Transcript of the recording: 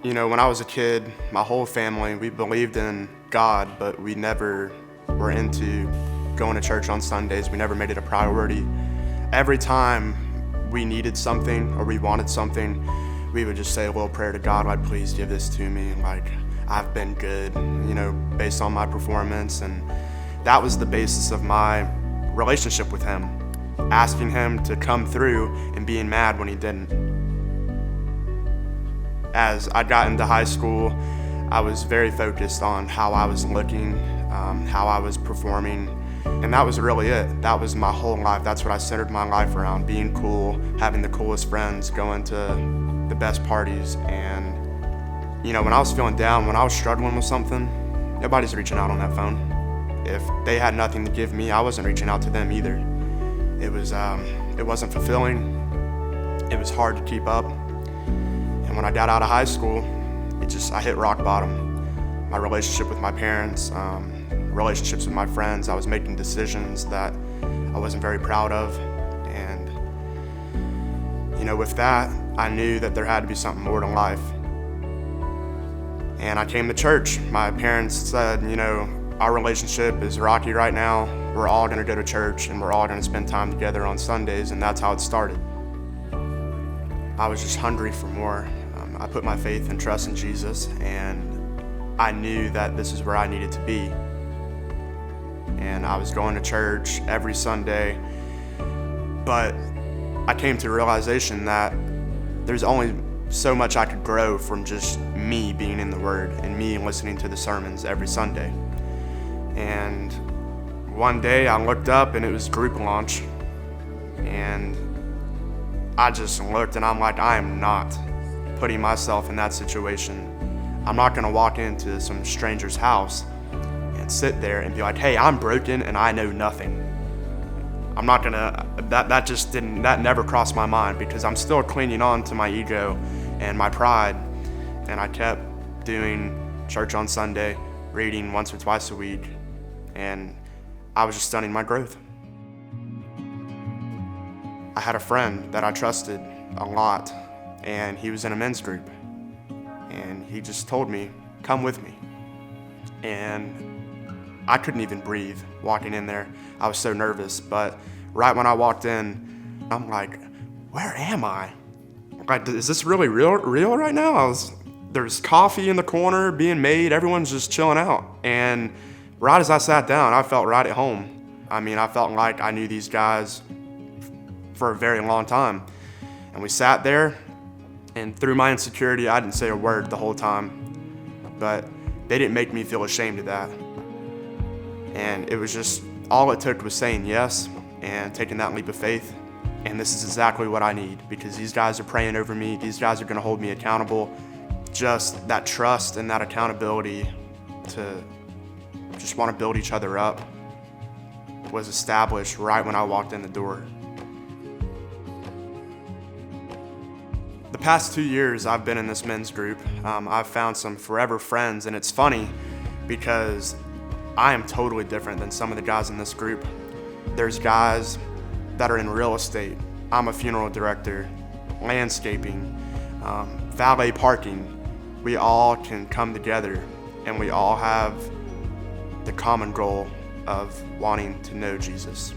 You know, when I was a kid, my whole family, we believed in God, but we never were into going to church on Sundays. We never made it a priority. Every time we needed something or we wanted something, we would just say a little prayer to God, like, please give this to me. Like, I've been good, based on my performance. And that was the basis of my relationship with Him, asking Him to come through and being mad when He didn't. As I got into high school, I was very focused on how I was looking, how I was performing, and that was really it. That was my whole life. That's what I centered my life around, being cool, having the coolest friends, going to the best parties. And, when I was feeling down, when I was struggling with something, nobody's reaching out on that phone. If they had nothing to give me, I wasn't reaching out to them either. It wasn't fulfilling. It was hard to keep up. And when I got out of high school, I hit rock bottom. My relationship with my parents, relationships with my friends, I was making decisions that I wasn't very proud of. And, with that, I knew that there had to be something more to life. And I came to church. My parents said, our relationship is rocky right now. We're all gonna go to church and we're all gonna spend time together on Sundays, and that's how it started. I was just hungry for more. I put my faith and trust in Jesus, and I knew that this is where I needed to be. And I was going to church every Sunday, but I came to a realization that there's only so much I could grow from just me being in the Word and me listening to the sermons every Sunday. And one day I looked up and it was group launch, and I just looked and I'm like, I am not putting myself in that situation. I'm not gonna walk into some stranger's house and sit there and be like, hey, I'm broken and I know nothing. I'm not gonna, that never crossed my mind, because I'm still clinging on to my ego and my pride. And I kept doing church on Sunday, reading once or twice a week, and I was just stunning my growth. I had a friend that I trusted a lot, and he was in a men's group, and he just told me, come with me. And I couldn't even breathe walking in there. I was so nervous, but right when I walked in, I'm like, where am I? Like, is this really real right now? There's coffee in the corner being made, everyone's just chilling out. And right as I sat down, I felt right at home. I felt like I knew these guys for a very long time. And we sat there, and through my insecurity, I didn't say a word the whole time, but they didn't make me feel ashamed of that. And it was just, all it took was saying yes and taking that leap of faith. And this is exactly what I need, because these guys are praying over me. These guys are gonna hold me accountable. Just that trust and that accountability to just wanna build each other up was established right when I walked in the door. The past 2 years I've been in this men's group, I've found some forever friends, and it's funny because I am totally different than some of the guys in this group. There's guys that are in real estate. I'm a funeral director, landscaping, valet parking. We all can come together, and we all have the common goal of wanting to know Jesus.